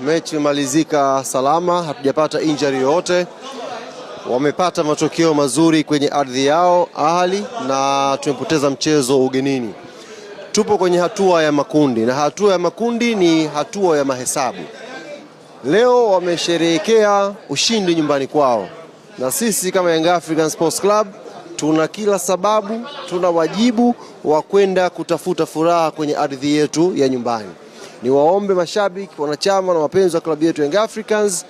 Mechi imemalizika salama, hatujapata injury yoyote. Wamepata matokeo mazuri kwenye ardhi yao Ahli, na tumepoteza mchezo ugenini. Tupo kwenye hatua ya makundi, na hatua ya makundi ni hatua ya mahesabu. Leo wamesherehekea ushindi nyumbani kwao, na sisi kama Young African Sports Club tuna kila sababu, tuna wajibu wa kwenda kutafuta furaha kwenye ardhi yetu ya nyumbani. Ni waombe mashabiki, wanachama na wapenzi wa klabu yetu Young Africans,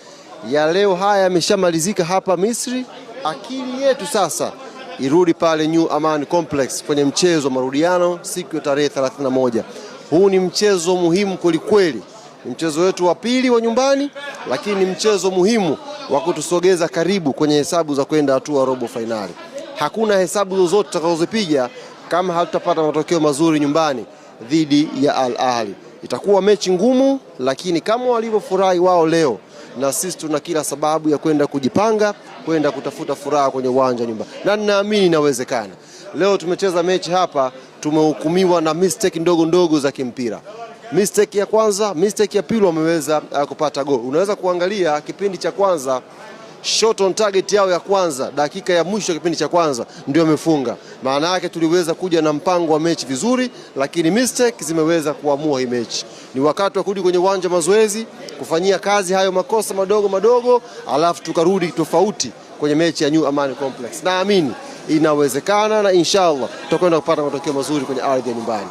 ya leo haya yameshamalizika hapa Misri. Akili yetu sasa irudi pale New Aman Complex kwenye mchezo wa marudiano siku ya tarehe 31. Huu ni mchezo muhimu kwelikweli. Ni mchezo wetu wa pili wa nyumbani, lakini ni mchezo muhimu wa kutusogeza karibu kwenye hesabu za kwenda hatua robo finali. Hakuna hesabu zozote tutakazozipiga kama hatutapata matokeo mazuri nyumbani dhidi ya Al Ahli. Itakuwa mechi ngumu, lakini kama walivyofurahi wao leo, na sisi tuna kila sababu ya kwenda kujipanga, kwenda kutafuta furaha kwenye uwanja nyumbani. Na ninaamini inawezekana. Leo tumecheza mechi hapa, tumehukumiwa na mistake ndogo ndogo za kimpira. Mistake ya kwanza, mistake ya pili wameweza kupata goli. Unaweza kuangalia kipindi cha kwanza, shot on target yao ya kwanza, dakika ya mwisho kipindi cha kwanza ndio wamefunga. Maana yake tuliweza kuja na mpango wa mechi vizuri, lakini mistake zimeweza kuamua hii mechi. Ni wakati wa kurudi kwenye uwanja mazoezi, kufanyia kazi hayo makosa madogo madogo, alafu tukarudi tofauti kwenye mechi ya New Aman Complex. Naamini inawezekana, na inshallah tutakwenda kupata matokeo mazuri kwenye ardhi ya nyumbani.